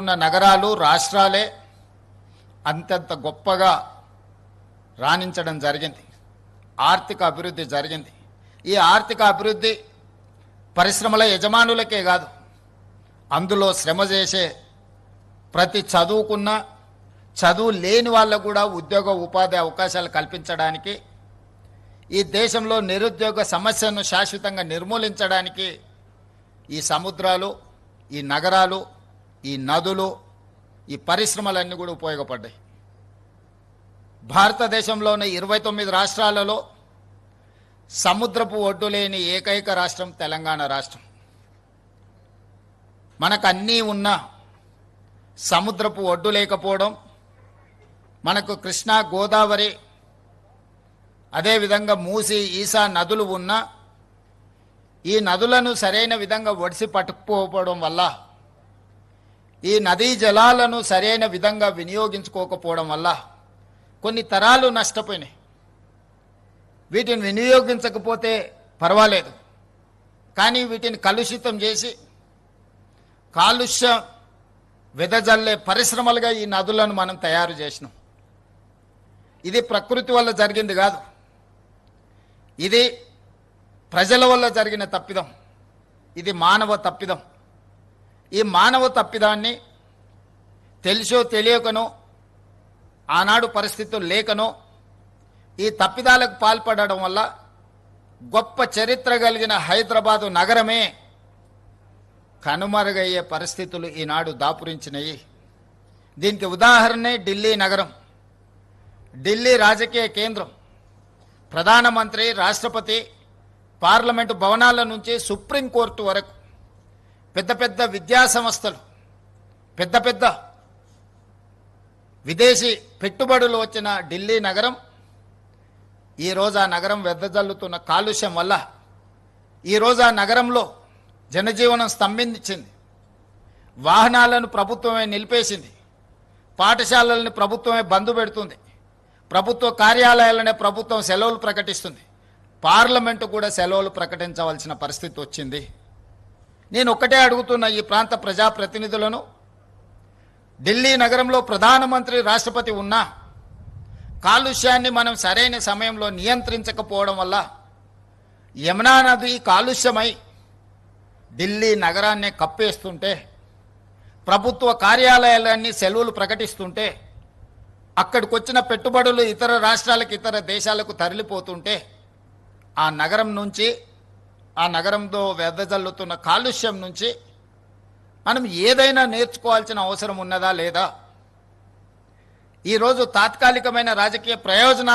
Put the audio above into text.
ఉన్న నగరాలు రాష్ట్రాలే అంతంత గొప్పగా రాణించడం జరిగింది. ఆర్థిక అభివృద్ధి జరిగింది. ఈ ఆర్థిక అభివృద్ధి పరిశ్రమల యజమానులకే కాదు, అందులో శ్రమ చేసే ప్రతి చదువుకున్న చదువు లేని వాళ్ళకు కూడా ఉద్యోగ ఉపాధి అవకాశాలు కల్పించడానికి, ఈ దేశంలో నిరుద్యోగ సమస్యను శాశ్వతంగా నిర్మూలించడానికి ఈ సముద్రాలు, ఈ నగరాలు, ఈ నదులు, ఈ పరిశ్రమలన్నీ కూడా ఉపయోగపడ్డాయి. భారతదేశంలోని 29 రాష్ట్రాలలో సముద్రపు ఒడ్డు లేని ఏకైక రాష్ట్రం తెలంగాణ రాష్ట్రం. మనకు అన్నీ ఉన్నా సముద్రపు ఒడ్డు లేకపోవడం, మనకు కృష్ణా, గోదావరి, అదేవిధంగా మూసి, ఈసా నదులు ఉన్నా ఈ నదులను సరైన విధంగా ఒడిసి పట్టుకుపోవడం వల్ల, ఈ నదీ జలాలను సరైన విధంగా వినియోగించుకోకపోవడం వల్ల కొన్ని తరాలు నష్టపోయినాయి. వీటిని వినియోగించకపోతే పర్వాలేదు, కానీ వీటిని కలుషితం చేసి కాలుష్యం వెదజల్లే పరిశ్రమలుగా ఈ నదులను మనం తయారు చేసినాం. ఇది ప్రకృతి వల్ల జరిగింది కాదు, ఇది ప్రజల వల్ల జరిగిన తప్పిదం, ఇది మానవ తప్పిదం. ఈ మానవ తప్పిదాన్ని తెలిసో తెలియకనో, ఆనాడు పరిస్థితులు లేకనో ఈ తప్పిదాలకు పాల్పడడం వల్ల గొప్ప చరిత్ర కలిగిన హైదరాబాదు నగరమే కనుమరుగయ్యే పరిస్థితులు ఈనాడు దాపురించినాయి. దీనికి ఉదాహరణే ఢిల్లీ నగరం. ఢిల్లీ రాజకీయ కేంద్రం. ప్రధానమంత్రి, రాష్ట్రపతి, పార్లమెంటు భవనాల నుంచి సుప్రీంకోర్టు వరకు పెద్ద పెద్ద విద్యా సంస్థలు, పెద్ద పెద్ద విదేశీ పెట్టుబడులు వచ్చిన ఢిల్లీ నగరం ఈరోజు ఆ నగరం వెదజల్లుతున్న కాలుష్యం వల్ల ఈరోజు ఆ నగరంలో జనజీవనం స్తంభించింది. వాహనాలను ప్రభుత్వమే నిలిపేసింది. పాఠశాలలను ప్రభుత్వమే బంద్ పెడుతుంది. ప్రభుత్వ కార్యాలయాలనే ప్రభుత్వం సెలవులు ప్రకటిస్తుంది. పార్లమెంటు కూడా సెలవులు ప్రకటించవలసిన పరిస్థితి వచ్చింది. నేను ఒక్కటే అడుగుతున్న ఈ ప్రాంత ప్రజాప్రతినిధులను, ఢిల్లీ నగరంలో ప్రధానమంత్రి, రాష్ట్రపతి ఉన్నా కాలుష్యాన్ని మనం సరైన సమయంలో నియంత్రించకపోవడం వల్ల యమునా నది కాలుష్యమై ఢిల్లీ నగరాన్ని కప్పేస్తుంటే, ప్రభుత్వ కార్యాలయాలన్నీ సెలవులు ప్రకటిస్తుంటే, అక్కడికి వచ్చిన పెట్టుబడులు ఇతర రాష్ట్రాలకు, ఇతర దేశాలకు తరలిపోతుంటే, ఆ నగరం నుంచి, ఆ నగరంతో వెదజల్లుతున్న కాలుష్యం నుంచి మనం ఏదైనా నేర్చుకోవాల్సిన అవసరం ఉన్నదా లేదా? ఈరోజు తాత్కాలికమైన రాజకీయ ప్రయోజనాలు